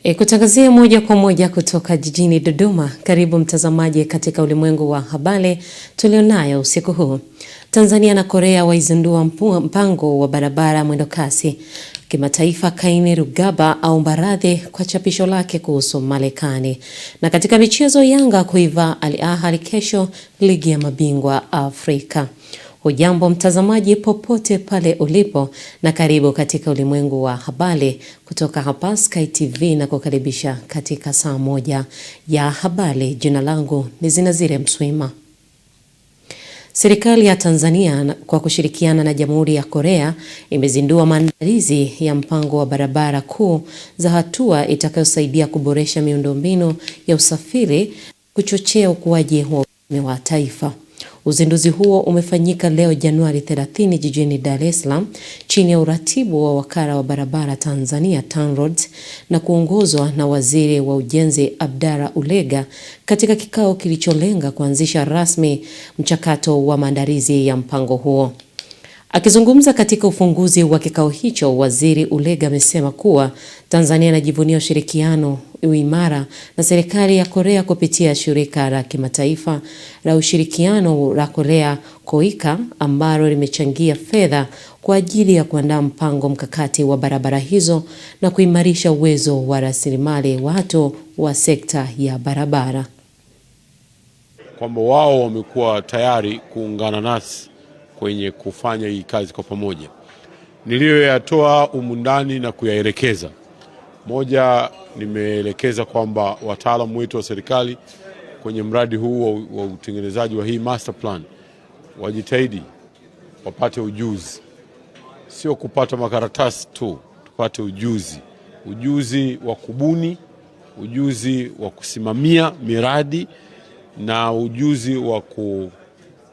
Kutangazia moja kwa moja kutoka jijini Dodoma. Karibu mtazamaji katika ulimwengu wa habari tulionayo usiku huu. Tanzania na Korea waizindua mpango wa barabara mwendo kasi kimataifa. Kainerugaba aomba radhi kwa chapisho lake kuhusu Marekani. Na katika michezo, Yanga kuiva Al Ahly kesho ligi ya mabingwa Afrika. Hujambo mtazamaji popote pale ulipo, na karibu katika ulimwengu wa habari kutoka hapa Sky TV, na kukaribisha katika saa moja ya habari. Jina langu ni Zinazire Mswima. Serikali ya Tanzania kwa kushirikiana na Jamhuri ya Korea imezindua maandalizi ya mpango wa barabara kuu za hatua itakayosaidia kuboresha miundombinu ya usafiri, kuchochea ukuaji wa taifa. Uzinduzi huo umefanyika leo Januari 30 jijini Dar es Salaam chini ya uratibu wa Wakala wa Barabara Tanzania TANROADS na kuongozwa na Waziri wa Ujenzi Abdalla Ulega katika kikao kilicholenga kuanzisha rasmi mchakato wa maandalizi ya mpango huo. Akizungumza katika ufunguzi wa kikao hicho, Waziri Ulega amesema kuwa Tanzania inajivunia ushirikiano imara na serikali ya Korea kupitia shirika la kimataifa la ushirikiano la Korea KOICA, ambalo limechangia fedha kwa ajili ya kuandaa mpango mkakati wa barabara hizo na kuimarisha uwezo wa rasilimali watu wa sekta ya barabara. Kwamba wao wamekuwa tayari kuungana nasi kwenye kufanya hii kazi kwa pamoja. Niliyoyatoa humu ndani na kuyaelekeza: moja, nimeelekeza kwamba wataalamu wetu wa serikali kwenye mradi huu wa utengenezaji wa hii master plan wajitahidi wapate ujuzi, sio kupata makaratasi tu, tupate ujuzi wa kubuni, ujuzi wa kusimamia miradi na ujuzi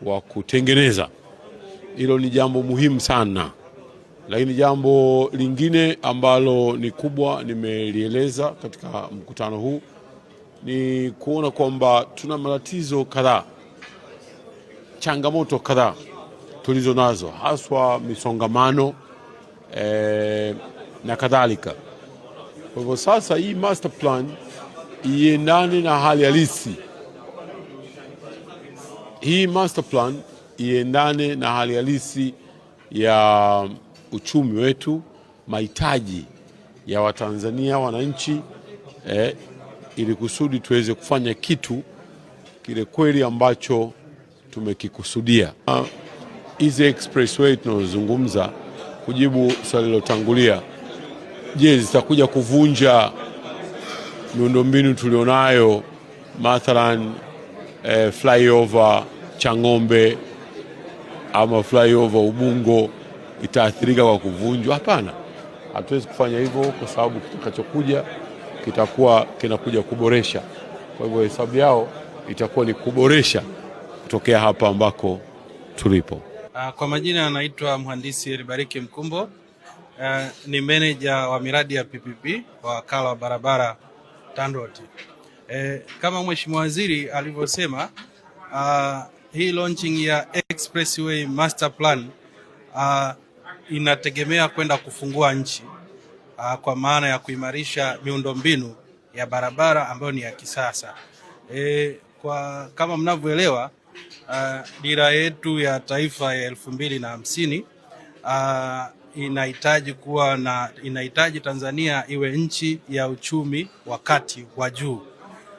wa kutengeneza. Hilo ni jambo muhimu sana. Lakini jambo lingine ambalo ni kubwa nimelieleza katika mkutano huu ni kuona kwamba tuna matatizo kadhaa, changamoto kadhaa tulizo nazo, haswa misongamano na kadhalika. Kwa hivyo sasa hii master plan iendane na hali halisi. Hii master plan iendane na hali halisi ya uchumi wetu, mahitaji ya Watanzania wananchi, ili kusudi tuweze kufanya kitu kile kweli ambacho tumekikusudia. Hizi expressway tunazozungumza, kujibu swali lilotangulia, je, zitakuja kuvunja miundombinu tulionayo, mathalan flyover Chang'ombe ama flyover Ubungo itaathirika kwa kuvunjwa? Hapana, hatuwezi kufanya hivyo, kwa sababu kitakachokuja kitakuwa kinakuja kuboresha. Kwa hivyo hesabu yao itakuwa ni kuboresha kutokea hapa ambako tulipo. Kwa majina anaitwa Mhandisi Elibariki Mkumbo, ni manager wa miradi ya PPP wa Wakala wa Barabara TANROADS. Kama Mheshimiwa Waziri alivyosema, hii launching ya Expressway Master Plan inategemea kwenda kufungua nchi, kwa maana ya kuimarisha miundombinu ya barabara ambayo ni ya kisasa. Kama mnavyoelewa, dira yetu ya taifa ya 2050 inahitaji Tanzania iwe nchi ya uchumi wa kati wa juu.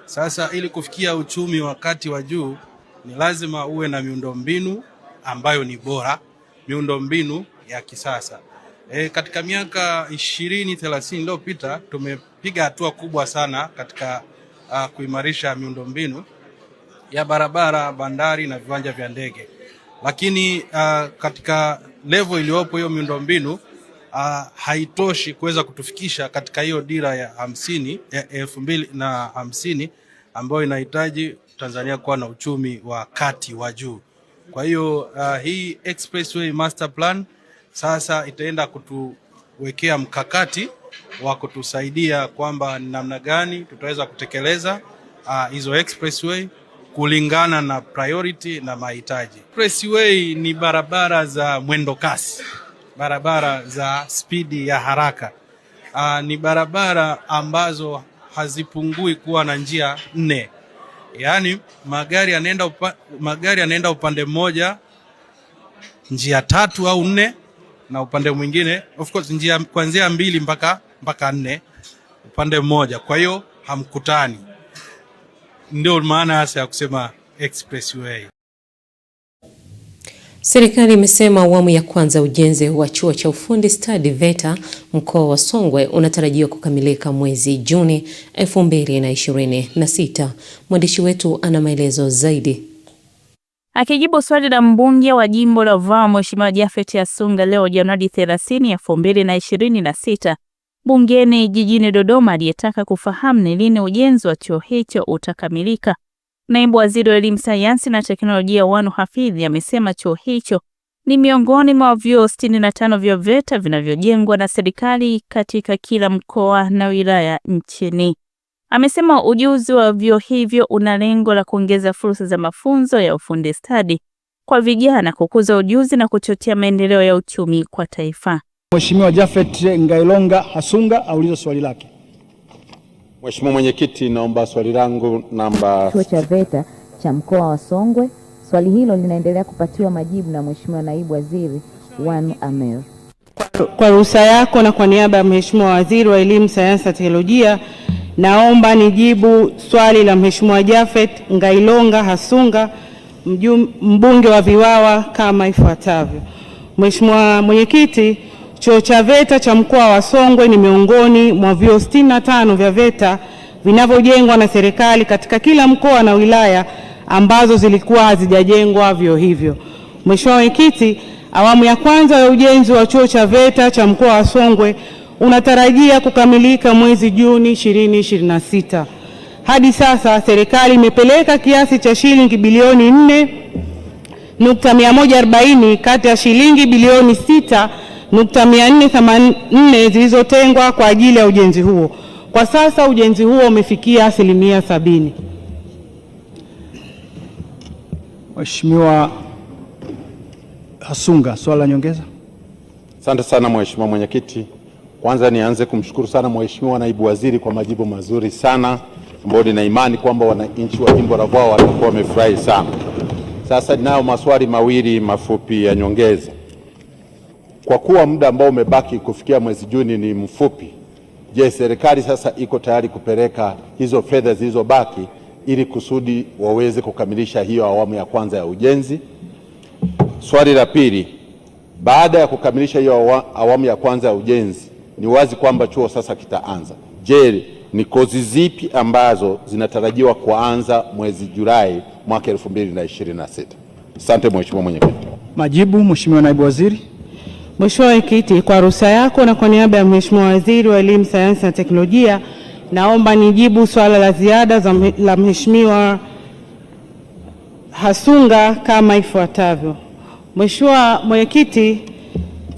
Sasa ili kufikia uchumi wa kati wa juu ni lazima uwe na miundombinu ambayo ni bora, miundombinu ya kisasa. Katika miaka 20-30 iliyopita tumepiga hatua kubwa sana katika kuimarisha miundombinu ya barabara, bandari na viwanja vya ndege. Lakini katika level iliyopo hiyo miundombinu haitoshi kuweza kutufikisha katika hiyo dira ya 2050 ambayo inahitaji Tanzania kuwa na uchumi wa kati wa juu. Kwa hiyo hii Expressway Master Plan sasa itaenda kutuwekea mkakati wa kutusaidia kwamba ni namna gani tutaweza kutekeleza hizo expressway kulingana na priority na mahitaji. Expressway ni barabara za mwendo kasi, barabara za spidi ya haraka. ni barabara ambazo hazipungui kuwa na njia 4. Yaani magari yanaenda upande mmoja njia 3 au 4, na upande mwingine of course njia kuanzia 2 mpaka 4 upande mmoja. Kwa hiyo hamkutani. Ndio maana hasa ya kusema expressway. Serikali imesema awamu ya kwanza ujenzi wa chuo cha ufundi stadi VETA mkoa wa Songwe unatarajiwa kukamilika mwezi Juni 2026. Mwandishi wetu ana maelezo zaidi. Akijibu swali la mbunge wa jimbo la Vwawa Mheshimiwa Japhet Hasunga leo Januari 30, 2026 bungeni jijini Dodoma, aliyetaka kufahamu ni lini ujenzi wa chuo hicho utakamilika, Naibu Waziri wa Elimu, Sayansi na Teknolojia Wanu Hafidh amesema chuo hicho ni miongoni mwa vyuo 65 vya VETA vinavyojengwa na serikali katika kila mkoa na wilaya nchini. Amesema ujuzi wa vyuo hivyo una lengo la kuongeza fursa za mafunzo ya ufundi stadi kwa vijana, kukuza ujuzi na kuchochea maendeleo ya uchumi kwa taifa. Mheshimiwa Japhet Ngailonga Hasunga auliza swali lake. Mheshimiwa Mwenyekiti, naomba swali langu namba. Chuo cha VETA cha mkoa wa Songwe. Swali hilo linaendelea kupatiwa majibu na Mheshimiwa Naibu Waziri Wanu Amer. Kwa ruhusa yako na kwa niaba ya Mheshimiwa Waziri wa Elimu, Sayansi na Teknolojia, naomba nijibu swali la Mheshimiwa Japhet Ngailonga Hasunga, mbunge wa Viwawa kama ifuatavyo. Mheshimiwa Mwenyekiti, chuo cha VETA cha mkoa wa Songwe ni miongoni mwa vyuo 65 vya VETA vinavyojengwa na serikali katika kila mkoa na wilaya ambazo zilikuwa hazijajengwa vyuo hivyo. Mheshimiwa Mwenyekiti, awamu ya kwanza ya ujenzi wa chuo cha VETA cha mkoa wa Songwe unatarajia kukamilika mwezi Juni 2026. Hadi sasa serikali imepeleka kiasi cha shilingi bilioni 4.140 kati ya shilingi bilioni 6.484 zilizotengwa kwa ajili ya ujenzi huo. Kwa sasa ujenzi huo umefikia 70%. Mheshimiwa Hasunga, swali la nyongeza. Asante sana Mheshimiwa Mwenyekiti. Kwanza nianze kumshukuru sana Mheshimiwa Naibu Waziri kwa majibu mazuri sana, ambayo nina imani kwamba wananchi wa jimbo la Vwawa watakuwa wamefurahi sana. Sasa ninayo maswali mawili mafupi ya nyongeza. Kwa kuwa muda ambao umebaki kufikia mwezi Juni ni mfupi, je, serikali sasa iko tayari kupeleka hizo fedha zilizobaki ili kusudi waweze kukamilisha hiyo awamu ya kwanza ya ujenzi? Swali la pili, baada ya kukamilisha hiyo awamu ya kwanza ya ujenzi, ni wazi kwamba chuo sasa kitaanza. Je, ni kozi zipi ambazo zinatarajiwa kuanza mwezi Julai mwaka 2026? Asante Mheshimiwa Mwenyekiti. Majibu, Mheshimiwa Naibu Waziri. Mheshimiwa Mwenyekiti, kwa ruhusa yako na kwa niaba ya Mheshimiwa Waziri wa Elimu, Sayansi na Teknolojia, naomba nijibu swala la ziada la Mheshimiwa Hasunga kama ifuatavyo. Mheshimiwa Mwenyekiti,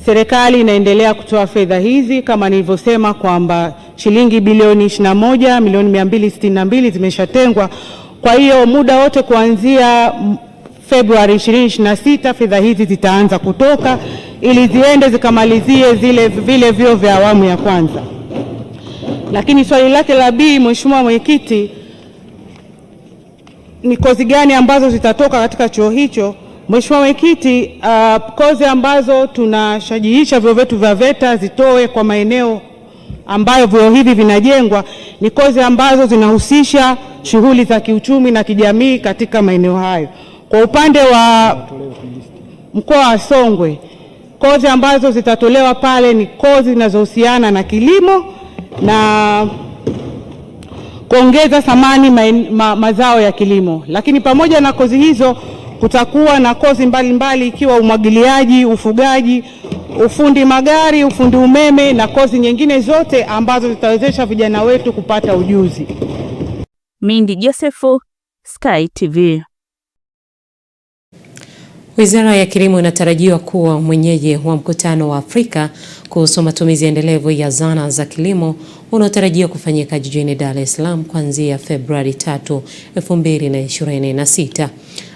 serikali inaendelea kutoa fedha hizi kama nilivyosema kwamba shilingi bilioni 21,262 zimeshatengwa. Kwa hiyo muda wote kuanzia Februari 2026 fedha hizi zitaanza kutoka ili ziende zikamalizie vile vyuo vya awamu ya kwanza. Lakini swali lake la B, Mheshimiwa Mwenyekiti, ni kozi gani ambazo zitatoka katika chuo hicho? Mheshimiwa Mwenyekiti, kozi ambazo tunashajihisha vyuo vyetu vya VETA zitoe kwa maeneo ambayo vyuo hivi vinajengwa ni kozi ambazo zinahusisha shughuli za kiuchumi na kijamii katika maeneo hayo. Kwa upande wa mkoa wa Songwe, kozi ambazo zitatolewa pale ni kozi zinazohusiana na kilimo na kuongeza thamani mazao ya kilimo. Lakini pamoja na kozi hizo kutakuwa na kozi mbalimbali ikiwa umwagiliaji, ufugaji, ufundi magari, ufundi umeme na kozi nyingine zote ambazo zitawezesha vijana wetu kupata ujuzi. Mindi Josefu, Sky TV. Wizara ya Kilimo inatarajiwa kuwa mwenyeji wa mkutano wa Afrika kuhusu matumizi endelevu ya zana za kilimo unaotarajiwa kufanyika jijini Dar es Salaam kuanzia Februari 3, 2026.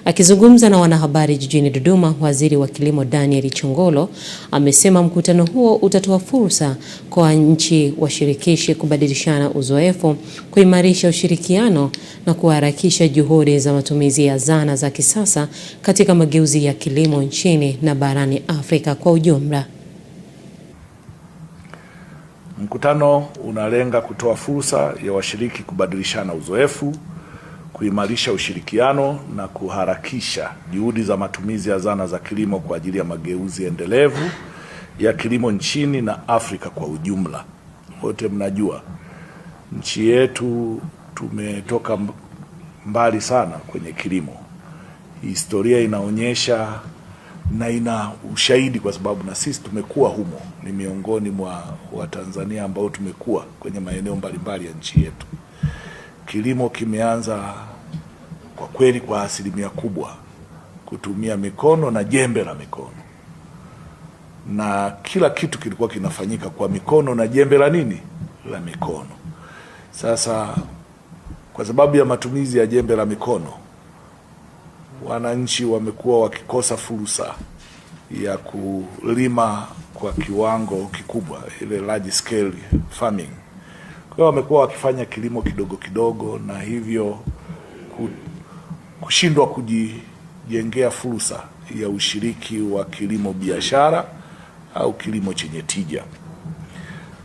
Akizungumza na wanahabari jijini Dodoma, Waziri wa Kilimo Daniel Chongolo amesema mkutano huo utatoa fursa kwa nchi washirikishi kubadilishana uzoefu, kuimarisha ushirikiano na kuharakisha juhudi za matumizi ya zana za kisasa katika mageuzi ya kilimo nchini na barani Afrika kwa ujumla. Mkutano unalenga kutoa fursa ya washiriki kubadilishana uzoefu, kuimarisha ushirikiano na kuharakisha juhudi za matumizi ya zana za kilimo kwa ajili ya mageuzi endelevu ya kilimo nchini na Afrika kwa ujumla. Wote mnajua nchi yetu tumetoka mbali sana kwenye kilimo. Historia inaonyesha na ina ushahidi kwa sababu na sisi tumekuwa humo. Ni miongoni mwa Watanzania ambao tumekuwa kwenye maeneo mbalimbali ya nchi yetu. Kilimo kimeanza kwa kweli kwa asilimia kubwa kutumia mikono na jembe la mikono, na kila kitu kilikuwa kinafanyika kwa mikono na jembe la nini, la mikono. Sasa kwa sababu ya matumizi ya jembe la mikono, wananchi wamekuwa wakikosa fursa ya kulima kwa kiwango kikubwa, ile large scale farming. Kwa hiyo wamekuwa wakifanya kilimo kidogo kidogo, na hivyo kushindwa kujijengea fursa ya ushiriki wa kilimo biashara au kilimo chenye tija.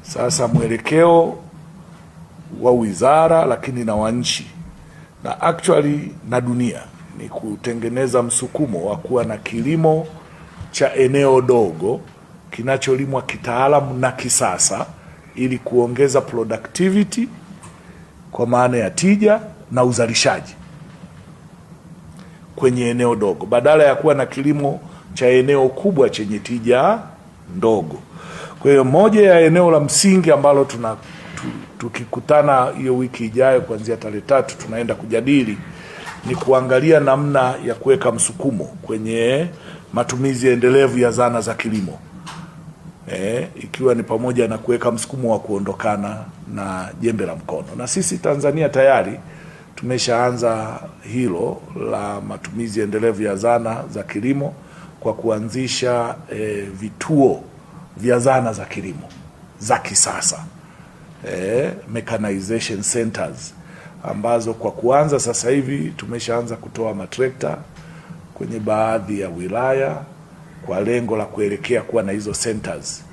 Sasa mwelekeo wa wizara lakini na wa nchi na actually na dunia ni kutengeneza msukumo wa kuwa na kilimo cha eneo dogo kinacholimwa kitaalamu na kisasa ili kuongeza productivity kwa maana ya tija na uzalishaji kwenye eneo dogo, badala ya kuwa na kilimo cha eneo kubwa chenye tija ndogo. Kwa hiyo moja ya eneo la msingi ambalo tukikutana hiyo wiki ijayo kuanzia tarehe 3 tunaenda kujadili ni kuangalia namna ya kuweka msukumo kwenye matumizi endelevu ya zana za kilimo. Ikiwa ni pamoja na kuweka msukumo wa kuondokana na jembe la mkono. Na sisi Tanzania tayari tumeshaanza hilo la matumizi endelevu ya zana za kilimo kwa kuanzisha vituo vya zana za kilimo za kisasa, mechanization centers, ambazo kwa kuanza sasa hivi tumeshaanza kutoa matrekta kwenye baadhi ya wilaya kwa lengo la kuelekea kuwa na hizo centers,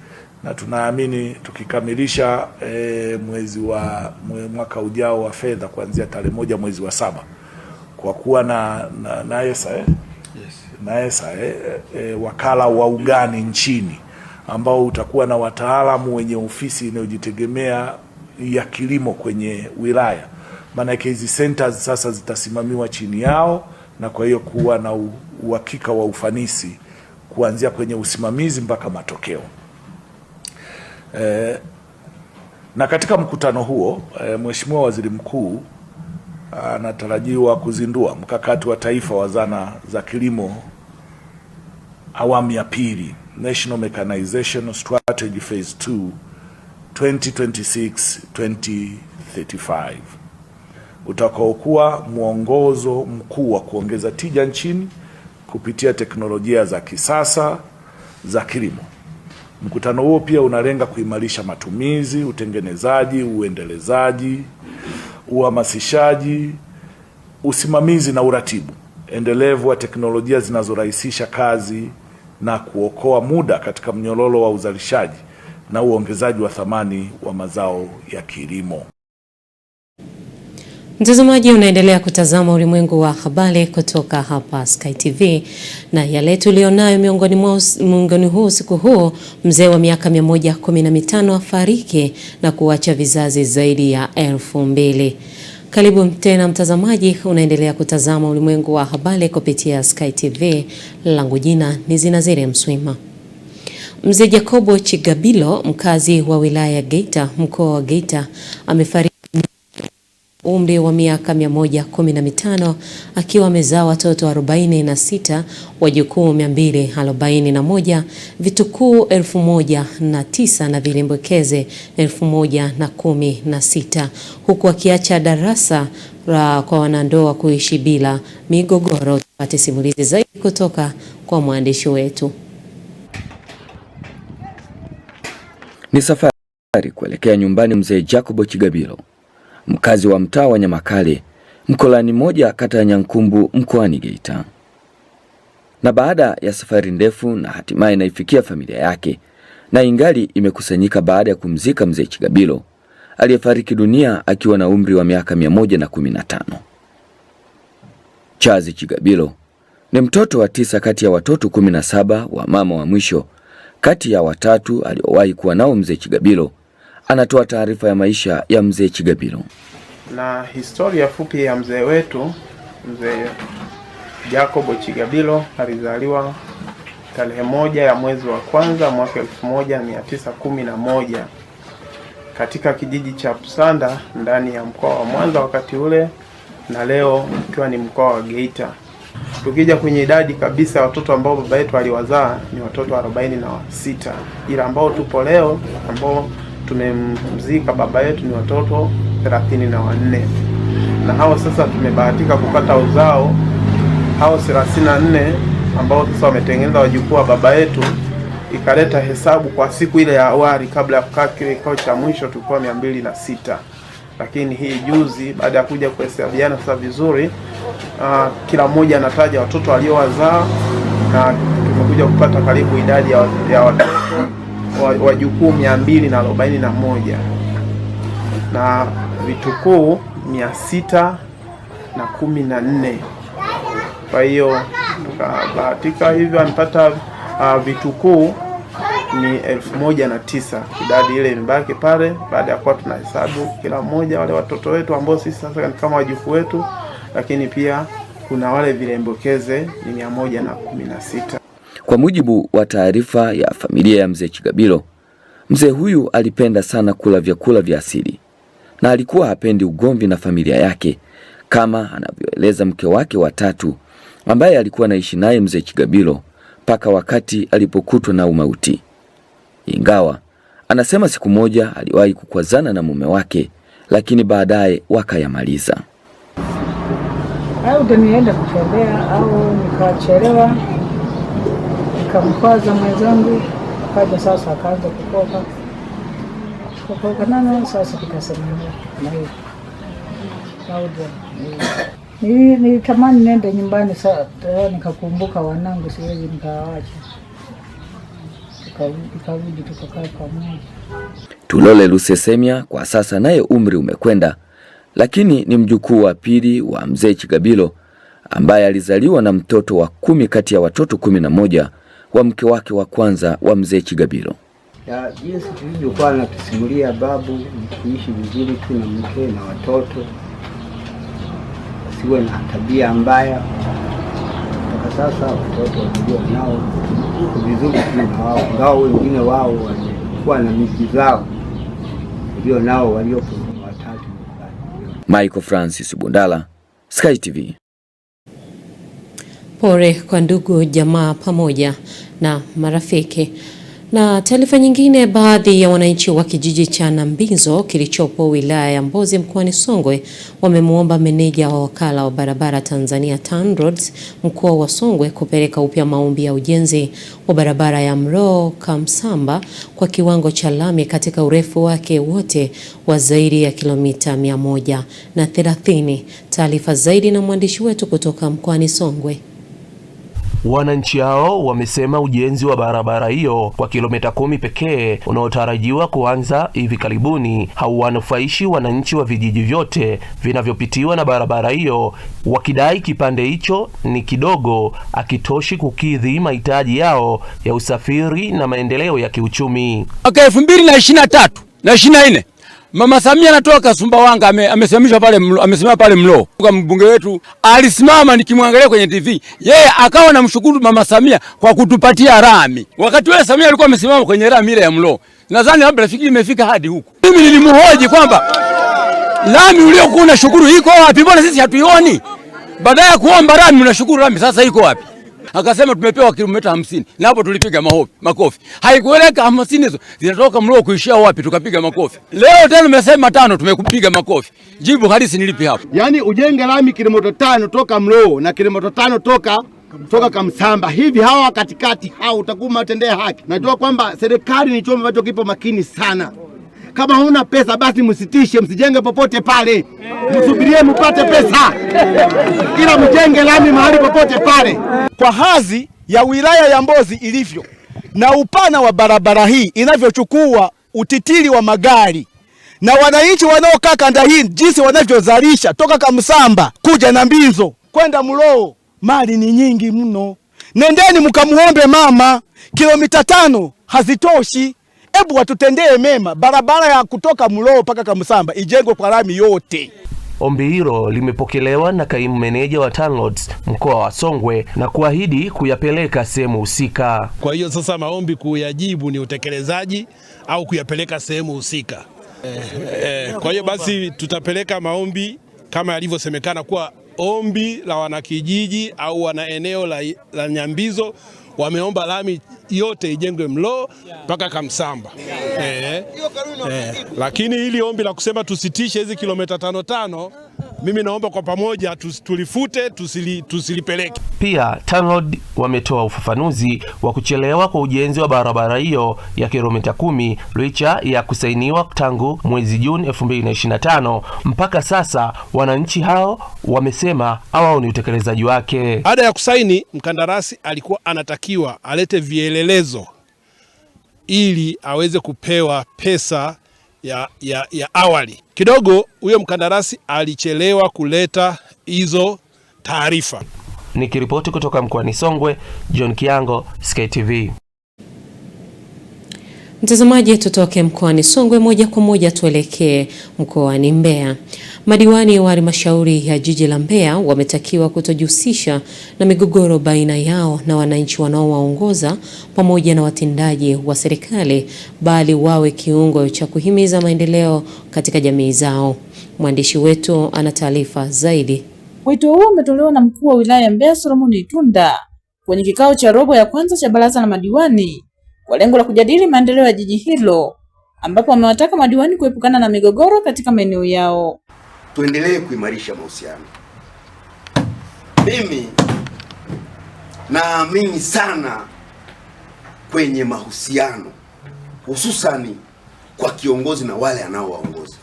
na tunaamini tukikamilisha mwaka ujao wa fedha kuanzia tarehe 1 mwezi wa 7 kwa kuwa na ESA wakala wa ugani nchini ambao utakuwa na wataalamu wenye ofisi inayojitegemea ya kilimo kwenye wilaya. Maana hizi centers sasa zitasimamiwa chini yao, na kwa hiyo kuwa na uhakika wa ufanisi kuanzia kwenye usimamizi mpaka matokeo. Na katika mkutano huo Mheshimiwa Waziri Mkuu anatarajiwa kuzindua mkakati wa taifa wa zana za kilimo awamu ya pili, National Mechanization Strategy Phase 2 2026-2035, utakaokuwa mwongozo mkuu wa kuongeza tija nchini kupitia teknolojia za kisasa za kilimo. Mkutano huo pia unalenga kuimarisha matumizi, utengenezaji, uendelezaji, uhamasishaji, usimamizi na uratibu endelevu wa teknolojia zinazorahisisha kazi na kuokoa muda katika mnyororo wa uzalishaji na uongezaji wa thamani wa mazao ya kilimo. Mtazamaji, unaendelea kutazama Ulimwengu wa Habari kutoka hapa Sky TV, na yale tulionayo miongoni huu siku huu: mzee wa miaka 115 afariki na kuacha vizazi zaidi ya 2000. Karibu tena mtazamaji, unaendelea kutazama Ulimwengu wa Habari kupitia Sky TV. Langu jina ni Zinazire Mswima. Mzee Jacobo Chigabilo, mkazi wa wilaya ya Geita, mkoa wa Geita, amefariki umri wa miaka 115 akiwa amezaa watoto 46, wajukuu 241, vitukuu 1009 na vilimbwekeze 1016, huku akiacha darasa kwa wanandoa kuishi bila migogoro. Tupate simulizi zaidi kutoka kwa mwandishi wetu. Ni safari kuelekea nyumbani mzee Jacob Chigabilo, mkazi wa mtaa wa Nyamakale, mkolani moja kata ya Nyankumbu mkoani Geita. Na baada ya safari ndefu na hatimaye naifikia familia yake, na ingali imekusanyika baada ya kumzika mzee Chigabilo aliyefariki dunia akiwa na umri wa miaka 115. Chazi Chigabilo ni mtoto wa 9 kati ya watoto 17 wa mama wa mwisho kati ya watatu aliowahi kuwa nao mzee Chigabilo. Anatoa taarifa ya maisha ya mzee Chigabilo. Na historia fupi ya mzee wetu, mzee Jacob Chigabilo alizaliwa tarehe 1 ya mwezi wa kwanza mwaka 1911 katika kijiji cha Pusanda ndani ya mkoa wa Mwanza wakati ule, na leo ikiwa ni mkoa wa Geita. Tukija kwenye idadi kabisa watoto ambao baba yetu aliwazaa ni watoto 46, ila ambao tupo leo ambao tumemzika baba yetu ni watoto 34. Na hao sasa tumebahatika kupata uzao hao 34 ambao sasa wametengeneza wajukuu wa baba yetu. Ikaleta hesabu kwa siku ile ya awali kabla ya kukaa kikao cha mwisho tulikuwa 206. Lakini hii juzi baada ya kuja kuhesabiana sasa vizuri, kila mmoja anataja watoto waliowazaa, na tumekuja kupata karibu idadi ya watoto wajukuu 241 na vitukuu 614. Kwa hiyo tukabahatika hivyo amepata vitukuu ni 1009. Idadi ile imebaki pale baada ya kuwa tunahesabu kila mmoja wale watoto wetu ambao sisi sasa ni kama wajukuu wetu, lakini pia kuna wale vilembokeze ni 116. Kwa mujibu wa taarifa ya familia ya mzee Chigabilo, mzee huyu alipenda sana kula vyakula vya asili na alikuwa hapendi ugomvi na familia yake, kama anavyoeleza mke wake wa tatu ambaye alikuwa anaishi naye mzee Chigabilo mpaka wakati alipokutwa na umauti. Ingawa anasema siku moja aliwahi kukwazana na mume wake, lakini baadaye wakayamaliza. Au nienda kutembea au nikachelewa, nikamkwaza mwenzangu, kaja sasa akaanza kukopa nana, sasa tukasema na hiyo nilitamani nende nyumbani. Sasa nikakumbuka wanangu siwezi nikawaacha, tukarudi tukakaa pamoja. Tulole Lusesemia kwa sasa naye umri umekwenda, lakini ni mjukuu wa pili wa mzee Chigabilo ambaye alizaliwa na mtoto wa 10 kati ya watoto 11 wa mke wake wa kwanza wa mzee Chigabilo. Ya jinsi tulivyokuwa natusimulia babu, kuishi vizuri tu na mke na watoto, siwe na tabia mbaya. Mpaka sasa watoto walio nao vizuri tu na wao, ngao wengine wao walikuwa na miji zao walio nao waliopo watatu. Michael Francis Bundala, Sky TV. Pole kwa ndugu, jamaa pamoja na marafiki. Na taarifa nyingine, baadhi ya wananchi wa kijiji cha Nambizo kilichopo wilaya ya Mbozi mkoani Songwe wamemuomba meneja wa wakala wa barabara Tanzania TANROADS mkoa wa Songwe kupeleka upya maombi ya ujenzi wa barabara ya Mloo Kamsamba kwa kiwango cha lami katika urefu wake wote wa zaidi ya kilomita 130. Taarifa zaidi na mwandishi wetu kutoka mkoani Songwe. Wananchi hao wamesema ujenzi wa barabara hiyo kwa kilomita 10 pekee unaotarajiwa kuanza hivi karibuni hauwanufaishi wananchi wa vijiji vyote vinavyopitiwa na barabara hiyo, wakidai kipande hicho ni kidogo, akitoshi kukidhi mahitaji yao ya usafiri na maendeleo ya kiuchumi. Mwaka 2023 na 24 Mama Samia anatoka Sumbawanga amesimamishwa pale Mloo, amesimama pale Mloo. Mbunge wetu alisimama nikimwangalia kwenye TV. Yeye akawa na mshukuru Mama Samia kwa kutupatia rami. Wakati wale Samia alikuwa amesimama kwenye rami ile ya Mloo. Nadhani labda rafiki imefika hadi huko. Mimi nilimhoji kwamba rami uliokuwa unashukuru iko wapi? Mbona sisi hatuioni? Baada ya kuomba rami unashukuru rami, sasa iko wapi? Akasema tumepewa kilomita 50 na hapo tulipiga makofi. Haikueleka 50 hizo zinatoka Mlowo kuishia wapi tukapiga makofi. Leo tena umesema 5 tumekupiga makofi. Jibu halisi nilipi hapo? Yaani ujenge lami kilomita 5 toka Mlowo na kilomita 5 toka Kamsamba. Hivi hawa katikati hao utakuwa matendea haki. Najua kwamba serikali ni chombo ambacho kipo makini sana. Kama huna pesa basi msitishe, msijenge popote pale. Msubirie mpate pesa. Ila mjenge lami mahali popote pale. Kwa hadhi ya wilaya ya Mbozi ilivyo na upana wa barabara hii inavyochukua utitiri wa magari na wananchi wanaokaa kanda hii jinsi wanavyozalisha toka Kamsamba kuja na Mbinzo kwenda Mlowo, mali ni nyingi mno. Nendeni mkamuombe mama, kilomita 5 hazitoshi. Ebu watutendee mema, barabara ya kutoka Mlowo mpaka Kamsamba ijengwe kwa lami yote. Ombi hilo limepokelewa na kaimu meneja wa TANROADS mkoa wa Songwe na kuahidi kuyapeleka sehemu husika. Kwa hiyo sasa maombi kuyajibu ni utekelezaji au kuyapeleka sehemu husika. Kwa hiyo basi tutapeleka maombi kama yalivyosemekana kuwa ombi la wanakijiji au wana eneo la Nyambizo wameomba lami yote ijengwe Mlowo mpaka Kamsamba. Lakini hili ombi la kusema tusitishe hizi kilomita 5 mimi naomba kwa pamoja tulifute, tusilipeleke. Pia TANROADS wametoa ufafanuzi wa kuchelewa kwa ujenzi wa barabara hiyo ya kilomita 10 licha ya kusainiwa tangu mwezi Juni 2025. Mpaka sasa wananchi hao wamesema hawaoni utekelezaji wake. Baada ya kusaini, mkandarasi alikuwa anatakiwa alete vielelezo ili aweze kupewa pesa ya awali. Kidogo huyo mkandarasi alichelewa kuleta hizo taarifa. Nikiripoti kutoka mkoani Songwe, John Kiango, Sky TV. Mtazamaji, tutoke mkoani Songwe moja kwa moja tuelekee mkoani Mbeya. Madiwani wa halmashauri ya jiji la Mbeya wametakiwa kutojihusisha na migogoro baina yao na wananchi wanaowaongoza pamoja na watendaji wa serikali, bali wawe kiungo cha kuhimiza maendeleo katika jamii zao. Mwandishi wetu ana taarifa zaidi. Wito huo umetolewa na mkuu wa wilaya ya Mbeya Solomon Itunda kwenye kikao cha robo ya kwanza cha baraza la madiwani kwa lengo la kujadili maendeleo ya jiji hilo, ambapo wamewataka madiwani kuepukana na migogoro katika maeneo yao. Tuendelee kuimarisha mahusiano. Mimi naamini sana kwenye mahusiano, hususani kwa kiongozi na wale anaowaongoza.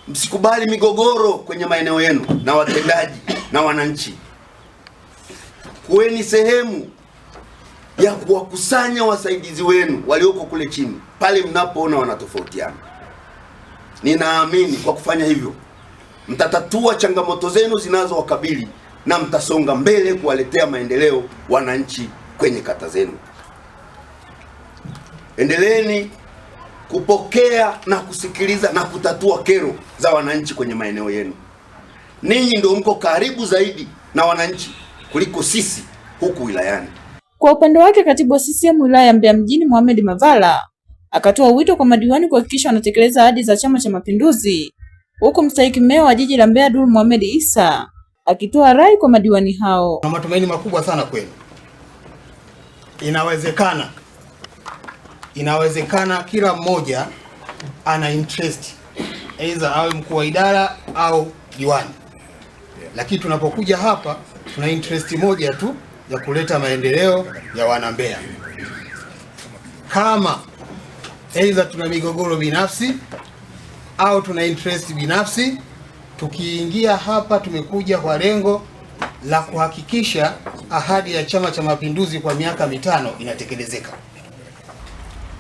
Msikubali migogoro kwenye maeneo yenu na watendaji na wananchi. Kuweni sehemu ya kuwakusanya wasaidizi wenu walioko kule chini pale mnapoona wanatofautiana. Ninaamini kwa kufanya hivyo mtatatua changamoto zenu zinazowakabili na mtasonga mbele kuwaletea maendeleo wananchi kwenye kata zenu. Endeleeni kupokea na kusikiliza na kutatua kero za wananchi kwenye maeneo yenu. Ninyi ndio mko karibu zaidi na wananchi kuliko sisi huku wilayani. Kwa upande wake, katibu wa CCM wilaya ya Mbeya mjini Mohamed Mavala akatoa wito kwa madiwani kuhakikisha wanatekeleza ahadi za Chama cha Mapinduzi, huku mstahiki meya wa jiji la Mbeya Dul Mohamed Isa akitoa rai kwa madiwani hao. Na matumaini makubwa sana kwenu. Inawezekana kila mmoja ana interest, aidha awe mkuu wa idara au diwani. Lakini tunapokuja hapa tuna interest moja tu ya kuleta maendeleo ya wana Mbeya. Kama aidha tuna migogoro binafsi au tuna interest binafsi, tukiingia hapa tumekuja kwa lengo la kuhakikisha ahadi ya Chama cha Mapinduzi kwa miaka 5 inatekelezeka.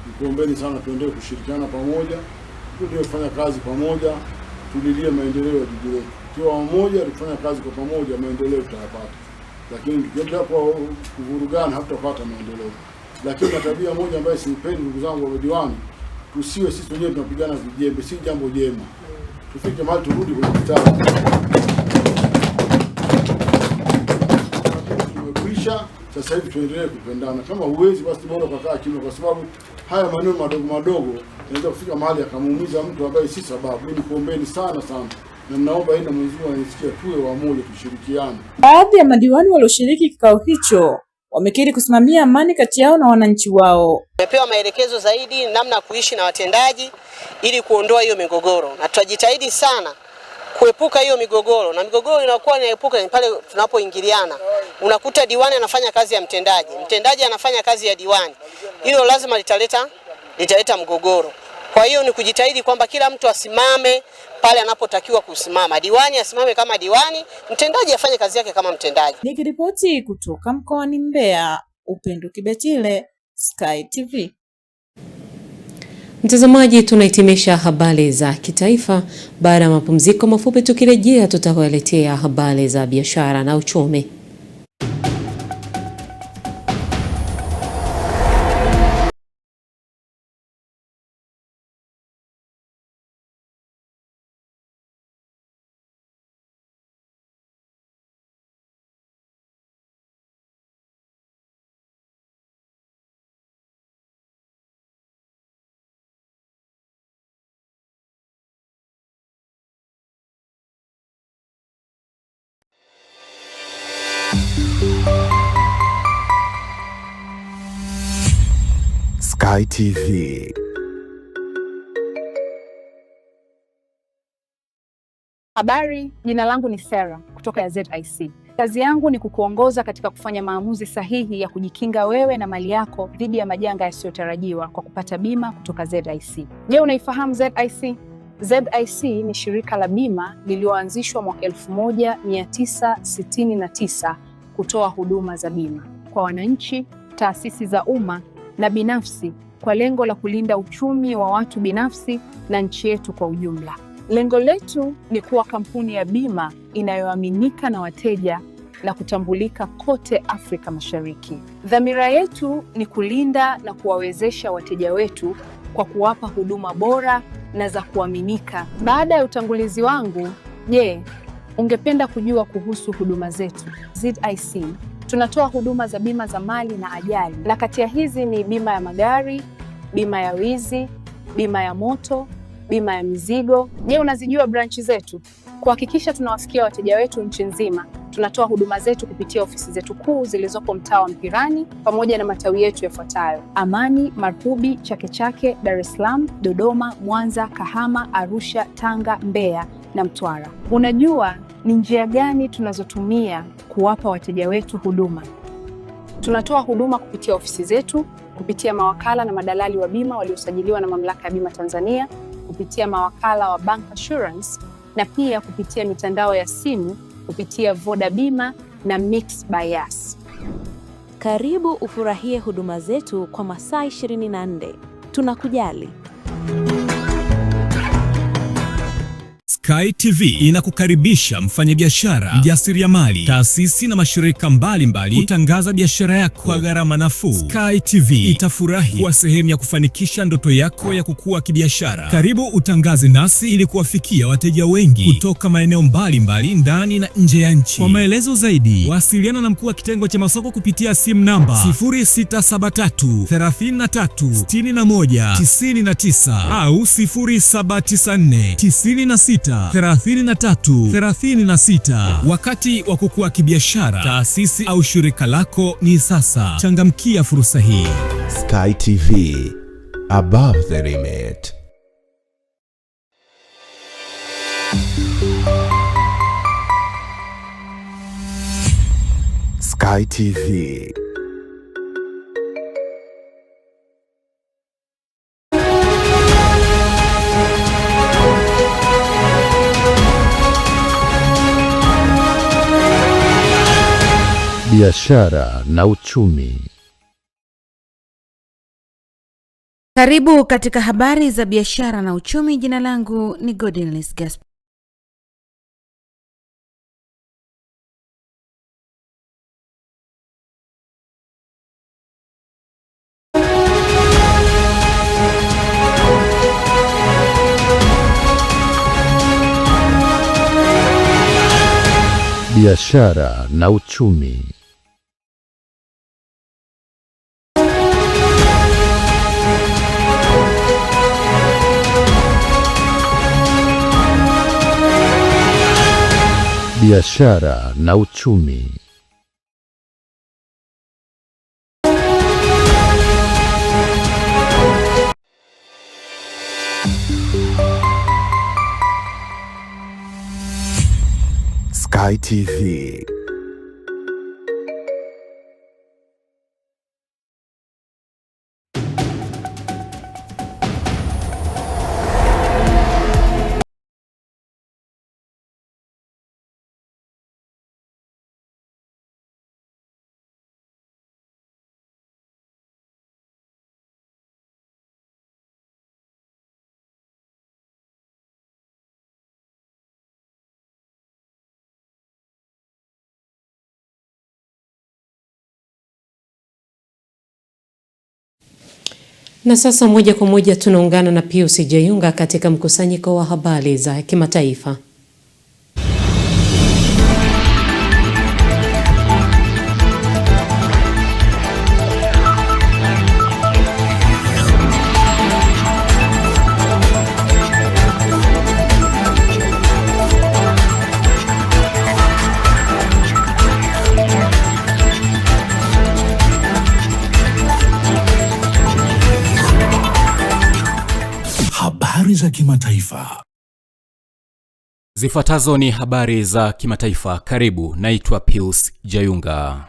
Nikuombeni sana tuendelee kushirikiana pamoja, tuendelee kufanya kazi pamoja, tulilie maendeleo ya jiji letu. Kwa pamoja tukifanya kazi kwa pamoja maendeleo tutayapata. Lakini tukiendelea kwa kuvurugana hatutapata maendeleo. Lakini tabia moja ambayo siipendi ndugu zangu wa diwani, tusiwe sisi wenyewe tunapigana vijembe, si jambo jema. Tufike mahali turudi kwenye kitabu. Tumekwisha, sasa hivi tuendelee kupendana. Kama huwezi basi bora ukakaa kimya, kwa sababu haya maneno madogo yanaweza kufika mahali yakamuumiza mtu ambaye si sababu. Mimi kuombeni sana na naomba aina mwenzangu anisikia, tuwe wamoja, tushirikiane. Baadhi ya madiwani walioshiriki kikao hicho wamekiri kusimamia amani kati yao na wananchi wao. Tumepewa maelekezo zaidi namna ya kuishi na watendaji ili kuondoa hiyo migogoro, na tutajitahidi sana kuepuka hiyo migogoro, na migogoro inakuwa inaepuka pale tunapoingiliana. Unakuta diwani anafanya kazi ya mtendaji, mtendaji anafanya kazi ya diwani. Hilo lazima litaleta mgogoro. Kwa hiyo ni kujitahidi kwamba kila mtu asimame pale anapotakiwa kusimama. Diwani asimame kama diwani, mtendaji afanye kazi yake kama mtendaji. Nikiripoti kutoka mkoani Mbeya, Upendo Kibetile, Sky TV. Mtazamaji, tunahitimisha habari za kitaifa. Baada ya mapumziko mafupi, tukirejea tutakuletea habari za biashara na uchumi. Sky TV. Habari, jina langu ni Sarah kutoka ZIC. Kazi yangu ni kukuongoza katika kufanya maamuzi sahihi ya kujikinga wewe na mali yako dhidi ya majanga yasiyotarajiwa kwa kupata bima kutoka ZIC. Je, unaifahamu ZIC? ZIC ni shirika la bima lililoanzishwa mwaka 1969 kutoa huduma za bima kwa wananchi, taasisi za umma na binafsi kwa lengo la kulinda uchumi wa watu binafsi na nchi yetu kwa ujumla. Lengo letu ni kuwa kampuni ya bima inayoaminika na wateja na kutambulika kote Afrika Mashariki. Dhamira yetu ni kulinda na kuwawezesha wateja wetu kwa kuwapa huduma bora na za kuaminika. Baada ya utangulizi wangu, je, ungependa kujua kuhusu huduma zetu? ZIC tunatoa huduma za bima za mali na ajali, na kati ya hizi ni bima ya magari, bima ya wizi, bima ya moto, bima ya mizigo. Je, unazijua branchi zetu? Kuhakikisha tunawafikia wateja wetu nchi nzima, tunatoa huduma zetu kupitia ofisi zetu kuu zilizopo mtaa wa Mpirani pamoja na matawi yetu yafuatayo: Amani, Marhubi, Chake Chake, Dar es Salaam, Dodoma, Mwanza, Kahama, Arusha, Tanga, Mbeya na Mtwara. Unajua ni njia gani tunazotumia kuwapa wateja wetu huduma? Tunatoa huduma kupitia ofisi zetu, kupitia mawakala na madalali wa bima waliosajiliwa na Mamlaka ya Bima Tanzania, kupitia mawakala wa Bank Assurance na pia kupitia mitandao ya simu kupitia Voda Bima na Mix by Yas. Karibu ufurahie huduma zetu kwa masaa 24. Tunakujali. Sky TV inakukaribisha mfanyabiashara, mjasiriamali, taasisi na mashirika mbalimbali kutangaza biashara yako kwa gharama nafuu. Sky TV itafurahi kuwa sehemu ya kufanikisha ndoto yako ya kukua kibiashara. Karibu utangaze nasi ili kuwafikia wateja wengi kutoka maeneo mbalimbali ndani na nje ya nchi. Kwa maelezo zaidi, wasiliana na mkuu wa kitengo cha masoko kupitia simu namba 0673 33 61 99 au 0794 96 3336. Wakati wa kukua kibiashara, taasisi au shirika lako ni sasa. Changamkia fursa hii. Sky TV, above the limit. Sky TV. Biashara na uchumi. Karibu katika habari za biashara na uchumi. Jina langu ni Godinless Gaspar. Biashara na uchumi. biashara na uchumi. Sky TV. Na sasa moja kwa moja tunaungana na Pius Jayunga katika mkusanyiko wa habari za kimataifa. Habari za kimataifa. Zifuatazo ni habari za kimataifa. Karibu, naitwa Pius Jayunga.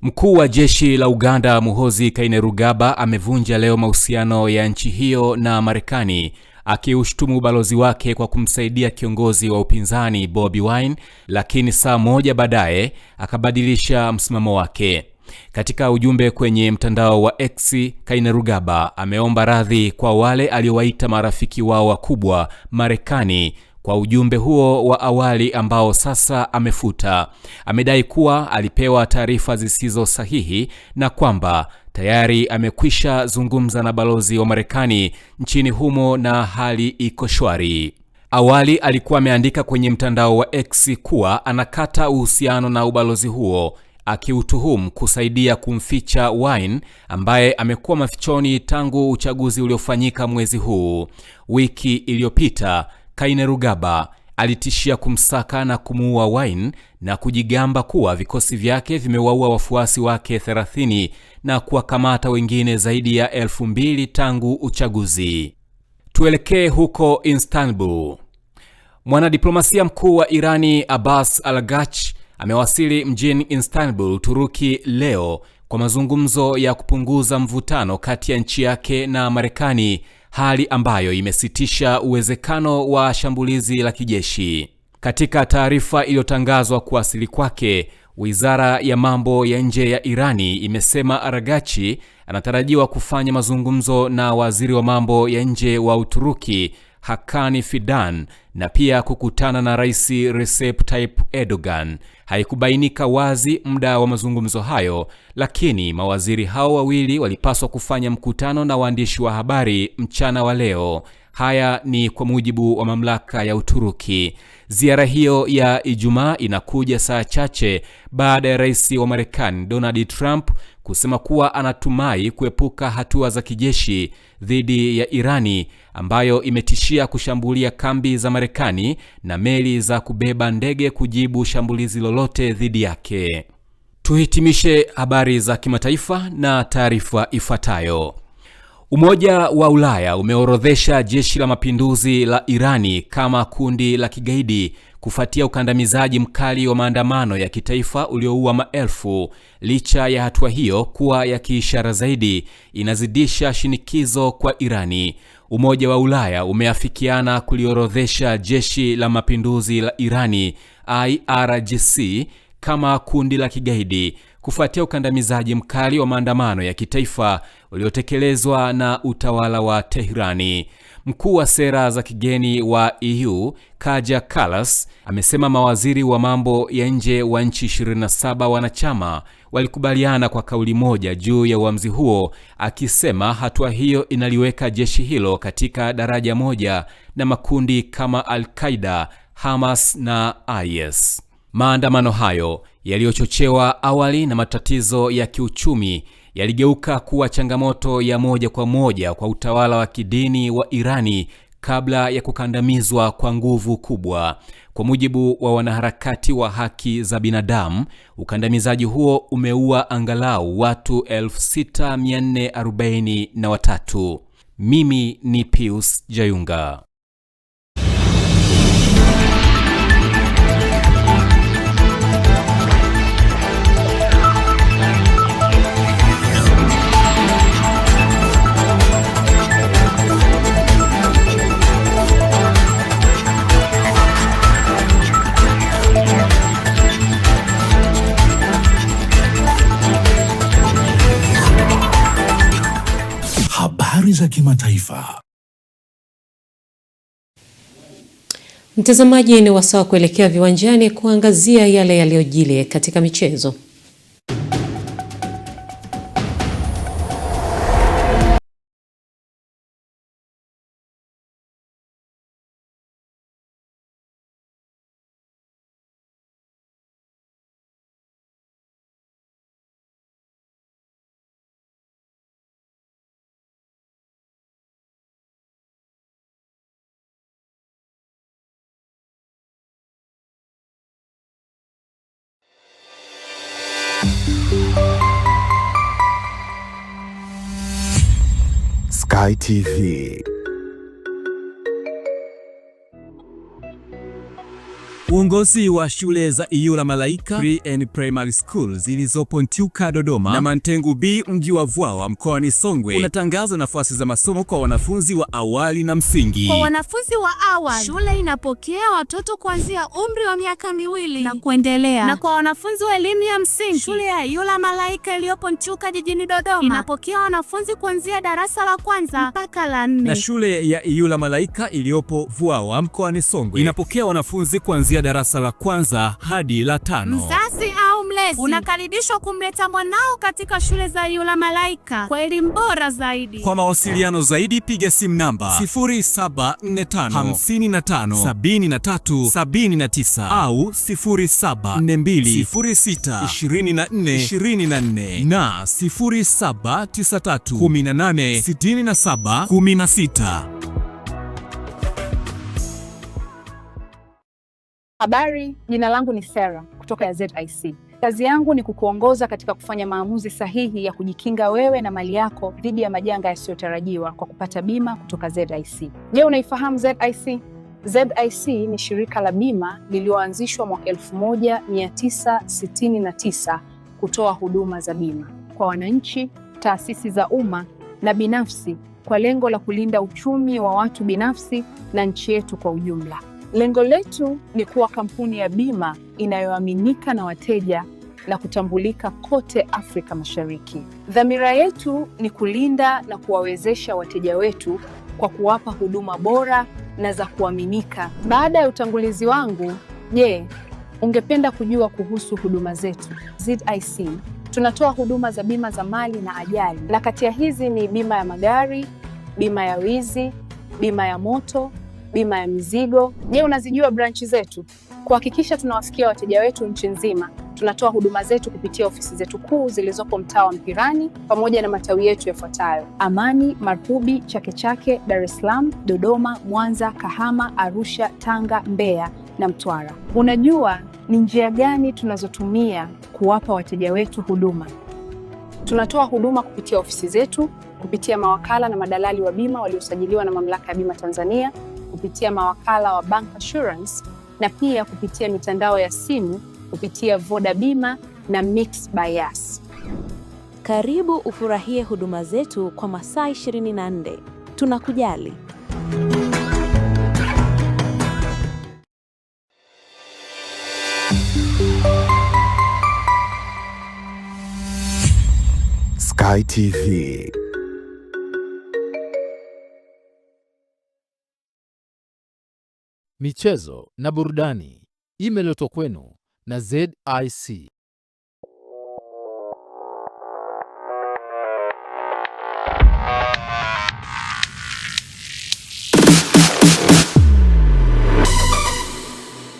Mkuu wa jeshi la Uganda Muhoozi Kainerugaba amevunja leo mahusiano ya nchi hiyo na Marekani, akiushtumu balozi wake kwa kumsaidia kiongozi wa upinzani Bobi Wine, lakini saa moja baadaye akabadilisha msimamo wake. Katika ujumbe kwenye mtandao wa X, Kainerugaba ameomba radhi kwa wale aliowaita marafiki wao wakubwa Marekani kwa ujumbe huo wa awali ambao sasa amefuta. Amedai kuwa alipewa taarifa zisizo sahihi na kwamba tayari amekwisha zungumza na balozi wa Marekani nchini humo na hali iko shwari. Awali alikuwa ameandika kwenye mtandao wa X kuwa anakata uhusiano na ubalozi huo, akiutuhumu kusaidia kumficha Wine ambaye amekuwa mafichoni tangu uchaguzi uliofanyika mwezi huu. Wiki iliyopita Kainerugaba alitishia kumsaka na kumuua Wine na kujigamba kuwa vikosi vyake vimewaua wafuasi wake 30 na kuwakamata wengine zaidi ya 2000 tangu uchaguzi. Tuelekee huko Istanbul. Mwanadiplomasia mkuu wa Irani Abbas Araghchi amewasili mjini Istanbul, Uturuki leo kwa mazungumzo ya kupunguza mvutano kati ya nchi yake na Marekani, hali ambayo imesitisha uwezekano wa shambulizi la kijeshi. Katika taarifa iliyotangazwa kuwasili kwake, Wizara ya Mambo ya Nje ya Irani imesema Araghchi anatarajiwa kufanya mazungumzo na waziri wa mambo ya nje wa Uturuki Hakan Fidan na pia kukutana na Rais Recep Tayyip Erdogan. Haikubainika wazi muda wa mazungumzo hayo, lakini mawaziri hao wawili walipaswa kufanya mkutano na waandishi wa habari mchana wa leo. Haya ni kwa mujibu wa mamlaka ya Uturuki. Ziara hiyo ya Ijumaa inakuja saa chache baada ya rais wa Marekani Donald Trump kusema kuwa anatumai kuepuka hatua za kijeshi dhidi ya Irani ambayo imetishia kushambulia kambi za Marekani na meli za kubeba ndege kujibu shambulizi lolote dhidi yake. Tuhitimishe habari za kimataifa na taarifa ifuatayo. Umoja wa Ulaya umeorodhesha jeshi la mapinduzi la Irani kama kundi la kigaidi kufuatia ukandamizaji mkali wa maandamano ya kitaifa ulioua maelfu. Licha ya hatua hiyo kuwa ya kiishara zaidi, inazidisha shinikizo kwa Irani. Umoja wa Ulaya umeafikiana kuliorodhesha jeshi la mapinduzi la Irani IRGC kama kundi la kigaidi kufuatia ukandamizaji mkali wa maandamano ya kitaifa uliotekelezwa na utawala wa Teherani. Mkuu wa sera za kigeni wa EU Kaja Kallas amesema mawaziri wa mambo ya nje wa nchi 27 wanachama walikubaliana kwa kauli moja juu ya uamuzi huo, akisema hatua hiyo inaliweka jeshi hilo katika daraja moja na makundi kama Al-Qaeda, Hamas na IS. Maandamano hayo yaliyochochewa awali na matatizo ya kiuchumi yaligeuka kuwa changamoto ya moja kwa moja kwa utawala wa kidini wa Irani kabla ya kukandamizwa kwa nguvu kubwa. Kwa mujibu wa wanaharakati wa haki za binadamu, ukandamizaji huo umeua angalau watu 6443. Mimi ni Pius Jayunga. Habari za kimataifa. Mtazamaji, ni wasaa kuelekea viwanjani kuangazia yale yaliyojili katika michezo. Sky TV. Uongozi wa shule za Iyula Malaika Pre and Primary School zilizopo Ntyuka Dodoma na Mantengu B mji wa Vwawa mkoani Songwe unatangaza nafasi za masomo kwa wanafunzi wa awali na msingi. Kwa wanafunzi wa awali, shule inapokea watoto kuanzia umri wa miaka 2 na kuendelea. Na kwa wanafunzi wa elimu ya msingi, shule ya Iyula Malaika iliyopo Ntyuka jijini Dodoma inapokea wanafunzi kuanzia darasa la 1 mpaka la 4. Na shule ya Iyula Malaika iliyopo Vwawa mkoani Songwe inapokea wanafunzi kuanzia darasa la 1 hadi la 5. Mzazi au mlezi unakaribishwa kumleta mwanao katika shule za Iyula Malaika kwa elimu bora zaidi. Kwa mawasiliano zaidi piga simu namba 0745557379 au 0742062424 na 0793186716. Habari, jina langu ni Sarah kutoka ZIC. Kazi yangu ni kukuongoza katika kufanya maamuzi sahihi ya kujikinga wewe na mali yako dhidi ya majanga yasiyotarajiwa kwa kupata bima kutoka ZIC. Je, unaifahamu ZIC? ZIC ni shirika la bima lililoanzishwa mwaka 1969 kutoa huduma za bima kwa wananchi, taasisi za umma na binafsi kwa lengo la kulinda uchumi wa watu binafsi na nchi yetu kwa ujumla. Lengo letu ni kuwa kampuni ya bima inayoaminika na wateja na kutambulika kote Afrika Mashariki. Dhamira yetu ni kulinda na kuwawezesha wateja wetu kwa kuwapa huduma bora na za kuaminika. Baada ya utangulizi wangu, je, ungependa kujua kuhusu huduma zetu? ZIC tunatoa huduma za bima za mali na ajali, na kati ya hizi ni bima ya magari, bima ya wizi, bima ya moto, bima ya mizigo. Je, unazijua branchi zetu? Kuhakikisha tunawafikia wateja wetu nchi nzima, tunatoa huduma zetu kupitia ofisi zetu kuu zilizopo mtaa wa Mpirani pamoja na matawi yetu yafuatayo: Amani, Marpubi, Chake Chake, Dar es Salaam, Dodoma, Mwanza, Kahama, Arusha, Tanga, Mbeya na Mtwara. Unajua ni njia gani tunazotumia kuwapa wateja wetu huduma? Tunatoa huduma kupitia ofisi zetu, kupitia mawakala na madalali wa bima waliosajiliwa na Mamlaka ya Bima Tanzania, kupitia mawakala wa Bank Assurance na pia kupitia mitandao ya simu kupitia Voda Bima na Mix by Yas. Karibu ufurahie huduma zetu kwa masaa 24. Tunakujali. Sky TV. Michezo na burudani imeletwa kwenu na ZIC.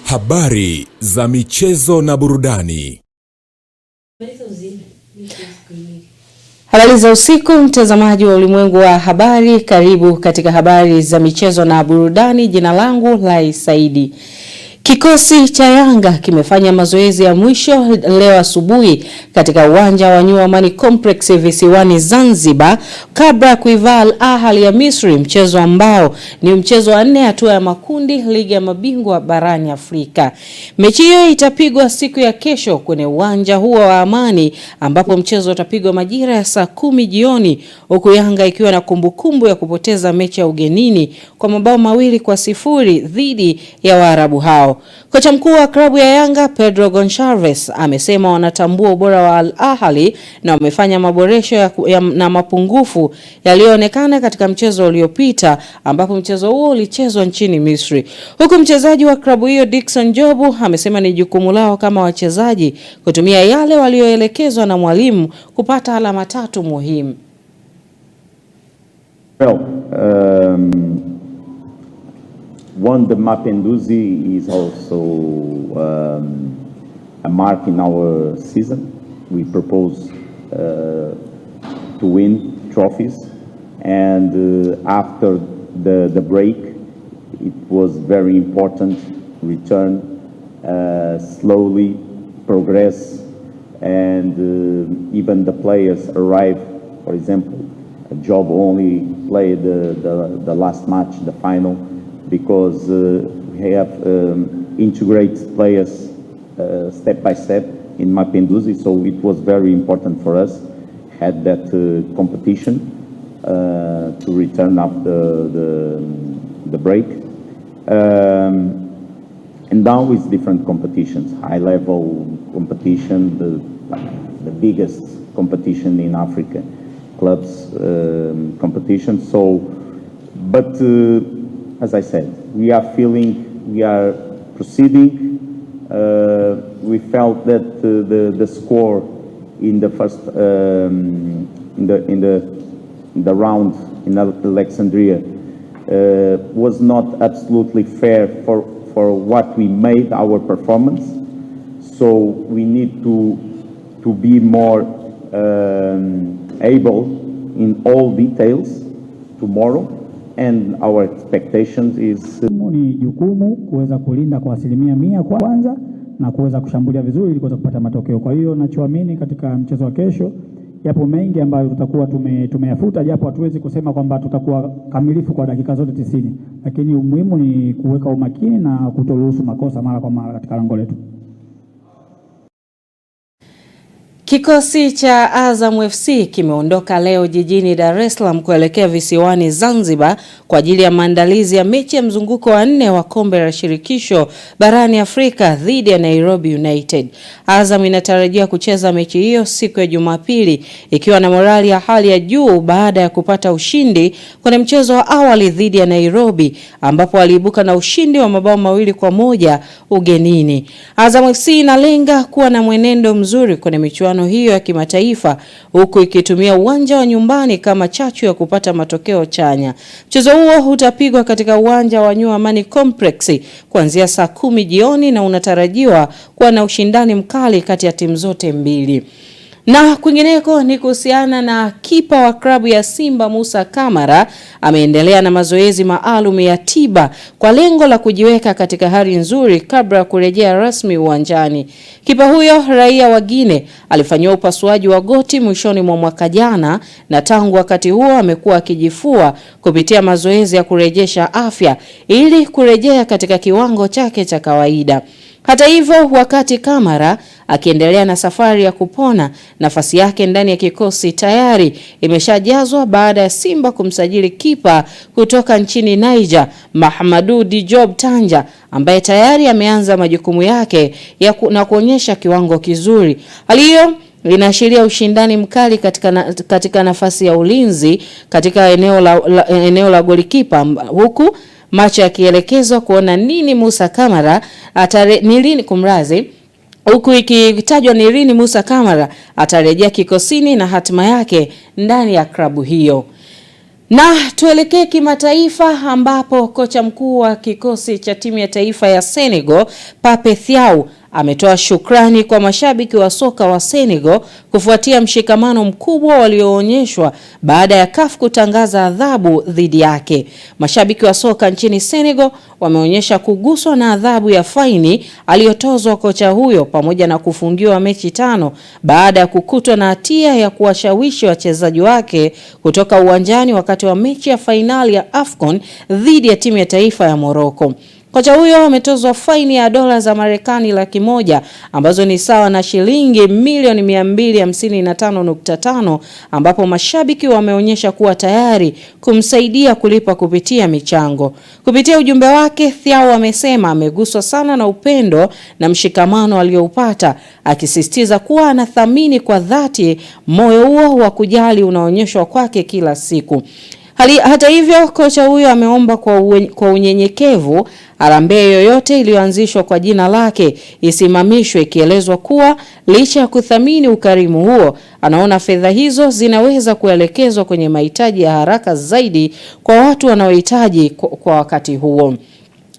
Habari za michezo na burudani. Habari za usiku, mtazamaji wa Ulimwengu wa Habari, karibu katika habari za michezo na burudani. Jina langu Lai Saidi. Kikosi cha Yanga kimefanya mazoezi ya mwisho leo asubuhi katika uwanja wa New Amani Complex visiwani Zanzibar kabla ya kuivaa Al Ahly ya Misri, mchezo ambao ni mchezo wa 4 hatua ya makundi ligi ya mabingwa barani Afrika. Mechi hiyo itapigwa siku ya kesho kwenye uwanja huo wa Amani, ambapo mchezo utapigwa majira ya saa 10 jioni, huku Yanga ikiwa na kumbukumbu ya kupoteza mechi ya ugenini kwa mabao 2-0 dhidi ya Waarabu hao. Kocha mkuu wa klabu ya Yanga Pedro Goncalves amesema wanatambua ubora wa Al Ahly na wamefanya maboresho na mapungufu yaliyoonekana katika mchezo uliopita, ambapo mchezo huo ulichezwa nchini Misri. Huku mchezaji wa klabu hiyo Dickson Jobu amesema ni jukumu lao kama wachezaji kutumia yale walioelekezwa na mwalimu kupata alama 3 muhimu. The Mapinduzi is also a mark in our season. We propose to win trophies, and after the break, it was very important return, slowly progress, and even the players arrive. For example, Job only played the last match, the final, because we have integrate players step by step in Mapinduzi, so it was very important for us had that competition to return after the break. And now it's different competitions, high level competition, the biggest competition in Africa, clubs competition. So, but as I said, we are proceeding. We felt that the score in the first in the round in Alexandria was not absolutely fair for what we made our performance. So we need to be more able in all details tomorrow. And our expectations is ni jukumu kuweza kulinda kwa 100% kwanza na kuweza kushambulia vizuri ili kuweza kupata matokeo. Kwa hiyo nachoamini katika mchezo wa kesho, yapo mengi ambayo tutakuwa tumeyafuta, japo hatuwezi kusema kwamba tutakuwa kamilifu kwa dakika zote 90, lakini umuhimu ni kuweka umakini na kutoruhusu makosa mara kwa mara katika lango letu. Kikosi cha Azam FC kimeondoka leo jijini Dar es Salaam kuelekea visiwani Zanzibar kwa ajili ya maandalizi ya mechi ya mzunguko wa 4 wa kombe la shirikisho barani Afrika dhidi ya Nairobi United. Azam inatarajiwa kucheza mechi hiyo siku ya Jumapili ikiwa na morali ya hali ya juu baada ya kupata ushindi kwenye mchezo wa awali dhidi ya Nairobi, ambapo waliibuka na ushindi wa mabao 2-1 ugenini. Azam FC inalenga kuwa na mwenendo mzuri kwenye michuano hiyo ya kimataifa, huku ikitumia uwanja wa nyumbani kama chachu ya kupata matokeo chanya. Mchezo huo utapigwa katika uwanja wa New Amani Complex kuanzia saa 10 jioni na unatarajiwa kuwa na ushindani mkali kati ya timu zote mbili. Na kwingineko ni kuhusiana na kipa wa klabu ya Simba Musa Kamara ameendelea na mazoezi maalum ya tiba kwa lengo la kujiweka katika hali nzuri kabla ya kurejea rasmi uwanjani. Kipa huyo raia wa Guinea alifanywa upasuaji wa goti mwishoni mwa mwaka jana, na tangu wakati huo amekuwa akijifua kupitia mazoezi ya kurejesha afya ili kurejea katika kiwango chake cha kawaida. Hata hivyo, wakati Kamara akiendelea na safari ya kupona, nafasi yake ndani ya kikosi tayari imeshajazwa baada ya Simba kumsajili kipa kutoka nchini Niger, Mahamadou Diop Tanja, ambaye tayari ameanza majukumu yake na kuonyesha kiwango kizuri. Hali hiyo linaashiria ushindani mkali katika nafasi ya ulinzi katika eneo la golikipa, huku macho yakielekezwa kuona nini Musa Kamara huku ikitajwa ni lini Musa Kamara atarejea kikosini na hatima yake ndani ya klabu hiyo. Na tuelekee kimataifa ambapo kocha mkuu wa kikosi cha timu ya taifa ya Senegal, Pape Thiaw, ametoa shukrani kwa mashabiki wa soka wa Senegal kufuatia mshikamano mkubwa walioonyeshwa baada ya CAF kutangaza adhabu dhidi yake. Mashabiki wa soka nchini Senegal wameonyesha kuguswa na adhabu ya faini aliyotozwa kocha huyo pamoja na kufungiwa mechi 5 baada ya kukutwa na hatia ya kuwashawishi wachezaji wake kutoka uwanjani wakati wa mechi ya fainali ya AFCON dhidi ya timu ya taifa ya Morocco. Kocha huyo ametozwa faini ya dola za Marekani 100,000 ambazo ni sawa na shilingi milioni 255.5, ambapo mashabiki wameonyesha kuwa tayari kumsaidia kulipa kupitia michango. Kupitia ujumbe wake, Thiaw amesema ameguswa sana na upendo na mshikamano alioupata, akisisitiza kuwa anathamini kwa dhati moyo huo wa kujali unaonyeshwa kwake kila siku. Hata hivyo, kocha huyo ameomba kwa unyenyekevu harambee yoyote iliyoanzishwa kwa jina lake isimamishwe, ikielezwa kuwa licha ya kuthamini ukarimu huo, anaona fedha hizo zinaweza kuelekezwa kwenye mahitaji ya haraka zaidi kwa watu wanaohitaji kwa wakati huo.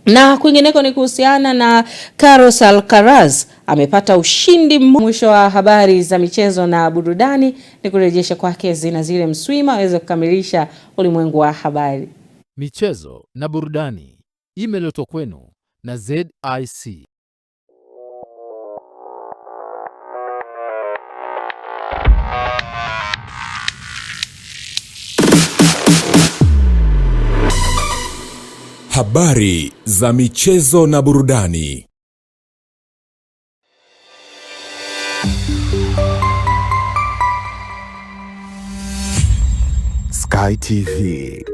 Na kwingineko ni kuhusiana na Carlos Alcaraz amepata ushindi. Mwisho wa habari za michezo na burudani, ni kurejesha kwake Zinazile Mswima aweze kukamilisha ulimwengu wa habari. Michezo na burudani imeletwa kwenu na ZIC. Habari za michezo na burudani. Sky TV.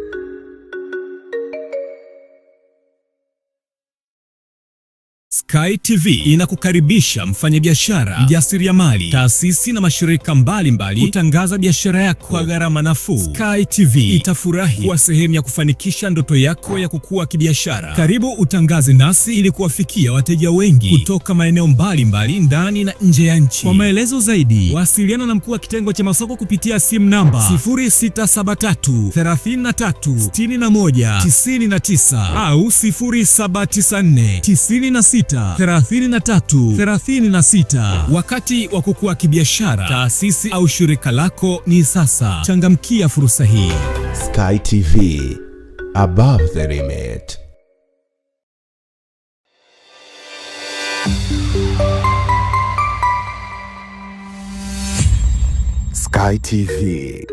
Sky TV inakukaribisha mfanyabiashara, mjasiriamali, taasisi na mashirika mbalimbali kutangaza biashara yako kwa gharama nafuu. Sky TV itafurahi kuwa sehemu ya kufanikisha ndoto yako ya kukua kibiashara. Karibu utangaze nasi ili kuwafikia wateja wengi kutoka maeneo mbalimbali ndani na nje ya nchi. Kwa maelezo zaidi, wasiliana na mkuu wa kitengo cha masoko kupitia simu namba 0673 33 61 99 au 0794 96 3336. Wakati wa kukua kibiashara, taasisi au shirika lako ni sasa. Changamkia fursa hii. Sky TV, above the limit. Sky TV.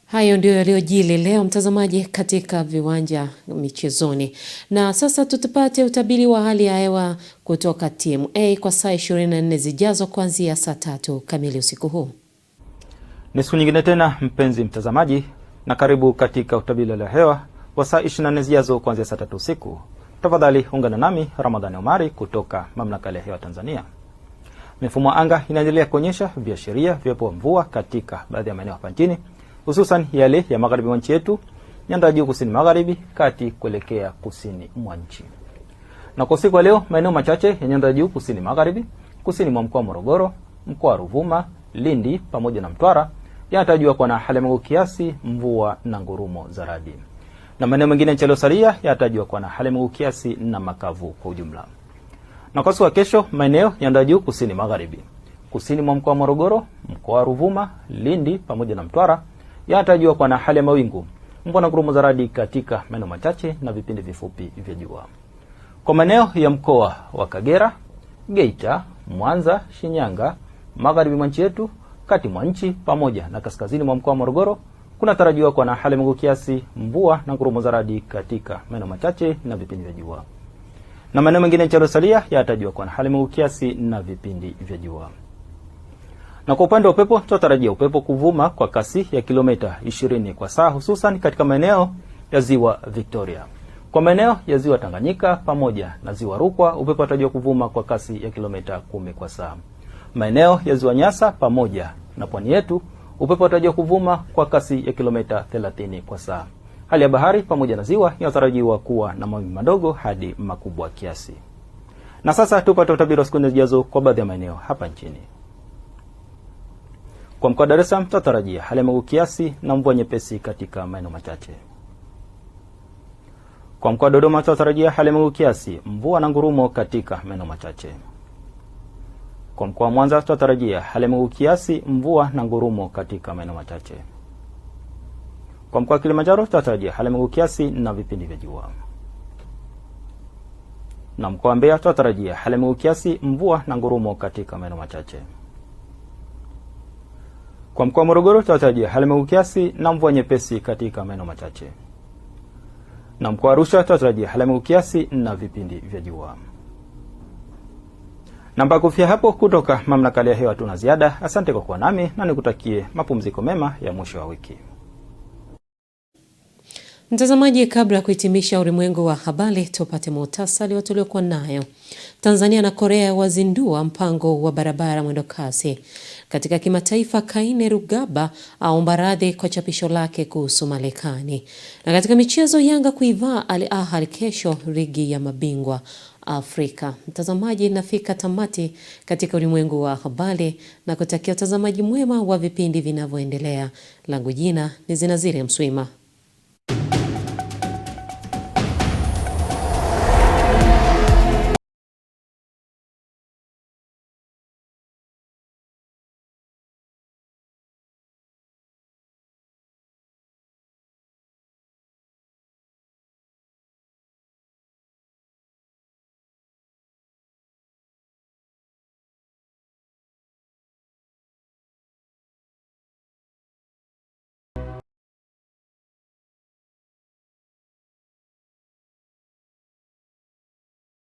Hayo ndio yaliyojili leo mtazamaji katika viwanja michezoni. Na sasa tutapate utabiri wa hali ya hewa kutoka TMA kwa saa 24 zijazo kuanzia saa 3 kamili usiku huu. Ni siku nyingine tena mpenzi mtazamaji, na karibu katika utabiri wa hewa wa saa 24 zijazo kuanzia saa 3 usiku. Tafadhali ungana nami Ramadhani Omari kutoka Mamlaka ya Hewa Tanzania. Mifumo anga inaendelea kuonyesha viashiria vya mvua katika baadhi ya maeneo hapa nchini, hususan yale ya magharibi mwa nchi yetu, nyanda juu kusini magharibi, kati kuelekea kusini mwa nchi. Na kwa siku leo, maeneo machache ya nyanda juu kusini magharibi, kusini mwa mkoa wa Morogoro, mkoa wa Ruvuma, Lindi pamoja na Mtwara yanatarajiwa kuwa na hali ya mawingu kiasi, mvua na ngurumo za radi. Na maeneo mengine yaliyosalia yanatarajiwa kuwa na hali ya mawingu kiasi na makavu kwa ujumla. Na kwa siku ya kesho, maeneo ya nyanda juu kusini magharibi, kusini mwa mkoa wa Morogoro, mkoa wa Ruvuma, Lindi pamoja na Mtwara yanatarajiwa kuwa na hali ya mawingu, mvua na ngurumo za radi katika maeneo machache na vipindi vifupi vya jua. Kwa maeneo ya mkoa wa Kagera, Geita, Mwanza, Shinyanga, magharibi mwa nchi yetu, kati mwa nchi pamoja na kaskazini mwa mkoa wa Morogoro kunatarajiwa kuwa na hali ya mawingu kiasi, mvua na ngurumo za radi katika maeneo machache na vipindi vya jua. Na maeneo mengine yaliyosalia yanatarajiwa kuwa na hali ya mawingu kiasi na vipindi vya jua. Na kwa upande wa upepo, tunatarajia upepo kuvuma kwa kasi ya kilomita 20 kwa saa, hususan katika maeneo ya Ziwa Victoria. Kwa Kwa maeneo ya ziwa Tanganyika pamoja na ziwa Rukwa, upepo unatarajiwa kuvuma kwa kasi ya kilomita 10 kwa saa. Maeneo ya ziwa Nyasa pamoja na pwani yetu, upepo unatarajiwa kuvuma kwa kasi ya kilomita 30 kwa saa. Hali ya bahari pamoja na ziwa inatarajiwa kuwa na mawimbi madogo hadi makubwa kiasi. Na sasa tupate utabiri wa siku zijazo kwa baadhi ya maeneo hapa nchini. Kwa mkoa wa Dar es Salaam tunatarajia hali ya mawingu kiasi na mvua nyepesi katika maeneo machache. Kwa mkoa wa Dodoma tunatarajia hali ya mawingu kiasi, mvua na ngurumo katika maeneo machache. Kwa mkoa wa Mwanza tunatarajia hali ya mawingu kiasi, mvua na ngurumo katika maeneo machache. Kwa mkoa wa Kilimanjaro tunatarajia hali ya mawingu kiasi na vipindi vya jua. Na mkoa wa Mbeya tunatarajia hali ya mawingu kiasi, mvua na ngurumo katika maeneo machache. Kwa mkoa wa Morogoro tunatarajia hali ya mawingu kiasi na mvua nyepesi katika maeneo machache. Na mkoa wa Arusha tunatarajia hali ya mawingu kiasi na vipindi vya jua. Na mpaka kufikia hapo, kutoka mamlaka ya hewa tuna ziada. Asante kwa kuwa nami na nikutakie mapumziko mema ya mwisho wa wiki. Mtazamaji, kabla ya kuhitimisha ulimwengu wa habari, tupate muhtasari wa tuliokuwa nayo. Tanzania na Korea wazindua mpango wa barabara mwendo kasi. Katika kimataifa, Kainerugaba aomba radhi kwa chapisho lake kuhusu Marekani. Na katika michezo, Yanga kuivaa Al Ahly kesho ligi ya mabingwa Afrika. Mtazamaji, nafika tamati katika ulimwengu wa habari na kutakia utazamaji mwema wa vipindi vinavyoendelea. Langu jina ni Zinazile Mswima.